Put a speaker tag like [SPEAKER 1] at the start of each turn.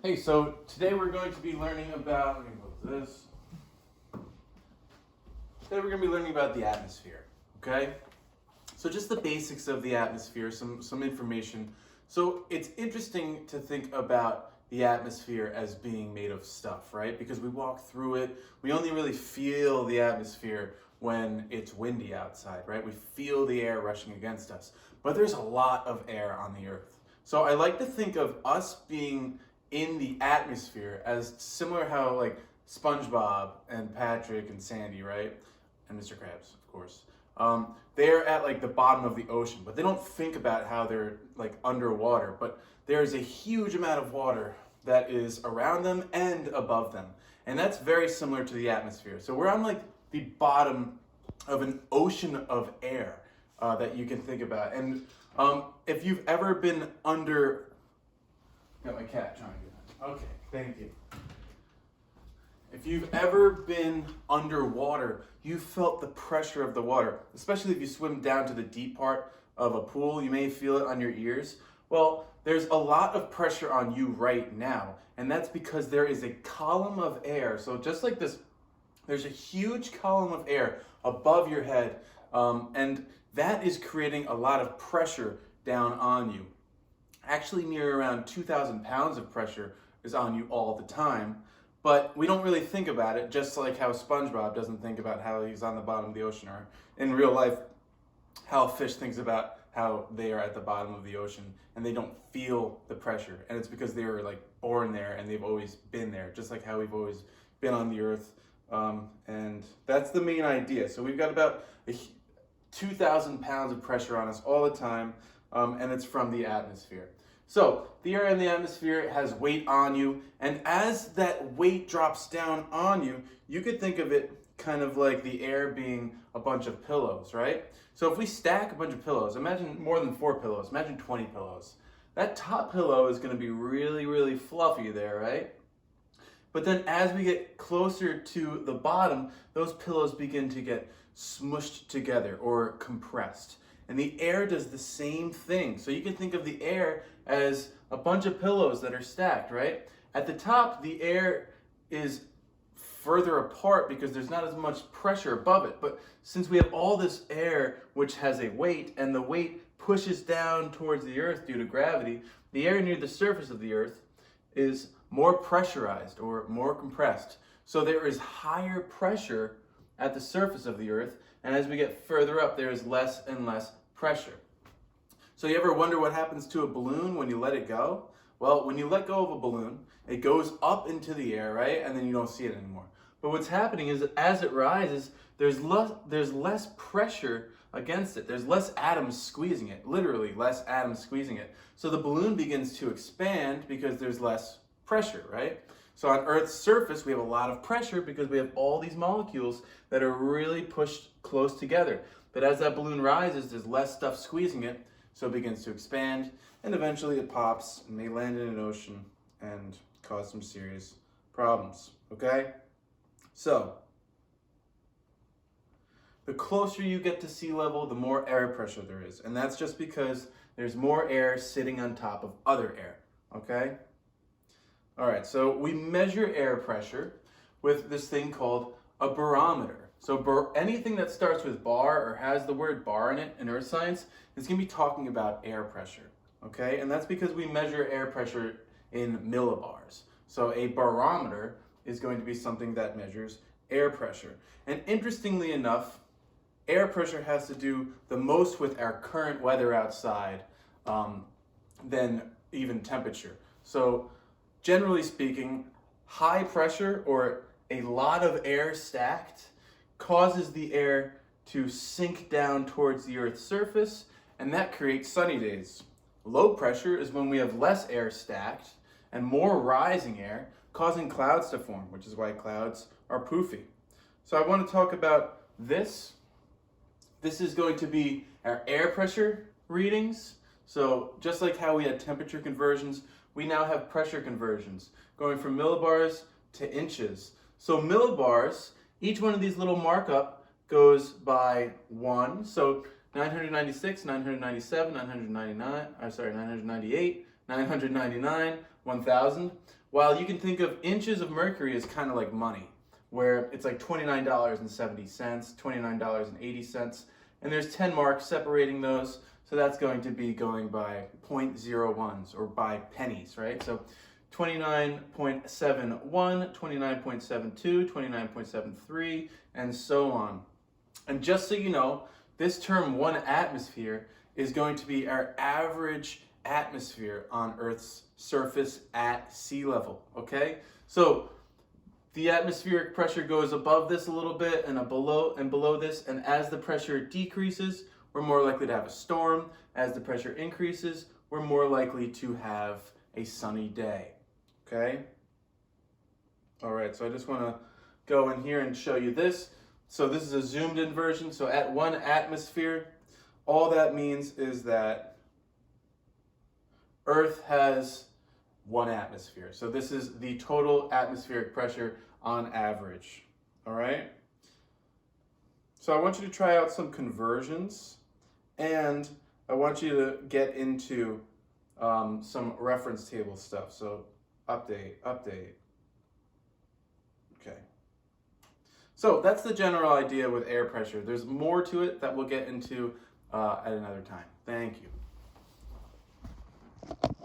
[SPEAKER 1] Hey, so today we're going to be learning about, let me move this. Today we're going to be learning about the atmosphere, okay? So just the basics of the atmosphere, some information. So it's interesting to think about the atmosphere as being made of stuff, right? Because we walk through it, we only really feel the atmosphere when it's windy outside, right? We feel the air rushing against us. But there's a lot of air on the earth. So I like to think of us being in the atmosphere as similar how like SpongeBob and Patrick and Sandy, right? And Mr. Krabs, of course. They're at like the bottom of the ocean, but they don't think about how they're like underwater. But there's a huge amount of water that is around them and above them. And that's very similar to the atmosphere. So we're on like the bottom of an ocean of air that you can think about. And if you've ever been under, got my cat trying to get it. Okay, thank you. If you've ever been underwater, you felt the pressure of the water, especially if you swim down to the deep part of a pool, you may feel it on your ears. Well, there's a lot of pressure on you right now, and that's because there is a column of air. So just like this, there's a huge column of air above your head, and that is creating a lot of pressure down on you. Actually, near around 2,000 pounds of pressure is on you all the time. But we don't really think about it, just like how SpongeBob doesn't think about how he's on the bottom of the ocean, or in real life, how a fish thinks about how they are at the bottom of the ocean and they don't feel the pressure. And it's because they were like born there and they've always been there, just like how we've always been on the earth. And that's the main idea. So we've got about 2,000 pounds of pressure on us all the time, and it's from the atmosphere. So the air in the atmosphere has weight on you, and as that weight drops down on you, you could think of it kind of like the air being a bunch of pillows, right? So if we stack a bunch of pillows, imagine more than 4 pillows, imagine 20 pillows. That top pillow is going to be really, really fluffy there, right? But then as we get closer to the bottom, those pillows begin to get smushed together or compressed. And the air does the same thing. So you can think of the air as a bunch of pillows that are stacked, right? At the top, the air is further apart because there's not as much pressure above it. But since we have all this air which has a weight, and the weight pushes down towards the earth due to gravity, the air near the surface of the earth is more pressurized or more compressed. So there is higher pressure at the surface of the earth, and as we get further up, there is less and less pressure. So you ever wonder what happens to a balloon when you let it go? Well, when you let go of a balloon, it goes up into the air, right? And then you don't see it anymore. But what's happening is that as it rises, there's less pressure against it. There's less atoms squeezing it, literally less atoms squeezing it. So the balloon begins to expand because there's less pressure, right? So on Earth's surface, we have a lot of pressure because we have all these molecules that are really pushed close together. But as that balloon rises, there's less stuff squeezing it, so it begins to expand, and eventually it pops and may land in an ocean and cause some serious problems, okay? So, the closer you get to sea level, the more air pressure there is. And that's just because there's more air sitting on top of other air, okay? All right, so we measure air pressure with this thing called a barometer. So anything that starts with bar or has the word bar in it in earth science is going to be talking about air pressure, okay? And that's because we measure air pressure in millibars. So a barometer is going to be something that measures air pressure. And interestingly enough, air pressure has to do the most with our current weather outside than even temperature. So generally speaking, high pressure or a lot of air stacked causes the air to sink down towards the Earth's surface, and that creates sunny days. Low pressure is when we have less air stacked and more rising air, causing clouds to form, which is why clouds are poofy. So I want to talk about this. This is going to be our air pressure readings. So just like how we had temperature conversions, we now have pressure conversions, going from millibars to inches. So millibars, each one of these little markup goes by 1. So 996, 997, 998, 999, 1,000. While you can think of inches of mercury as kind of like money, where it's like $29.70, $29.80, and there's 10 marks separating those, so that's going to be going by 0.01s or by pennies, right? So 29.71, 29.72, 29.73, and so on. And just so you know, this term 1 atmosphere is going to be our average atmosphere on Earth's surface at sea level, okay? So the atmospheric pressure goes above this a little bit and below this, and as the pressure decreases, we're more likely to have a storm. As the pressure increases, we're more likely to have a sunny day, okay? All right, so I just want to go in here and show you this. So this is a zoomed in version. So at 1 atmosphere, all that means is that Earth has 1 atmosphere. So this is the total atmospheric pressure on average, all right? So I want you to try out some conversions, and I want you to get into some reference table stuff. So update. Okay. So that's the general idea with air pressure. There's more to it that we'll get into at another time. Thank you.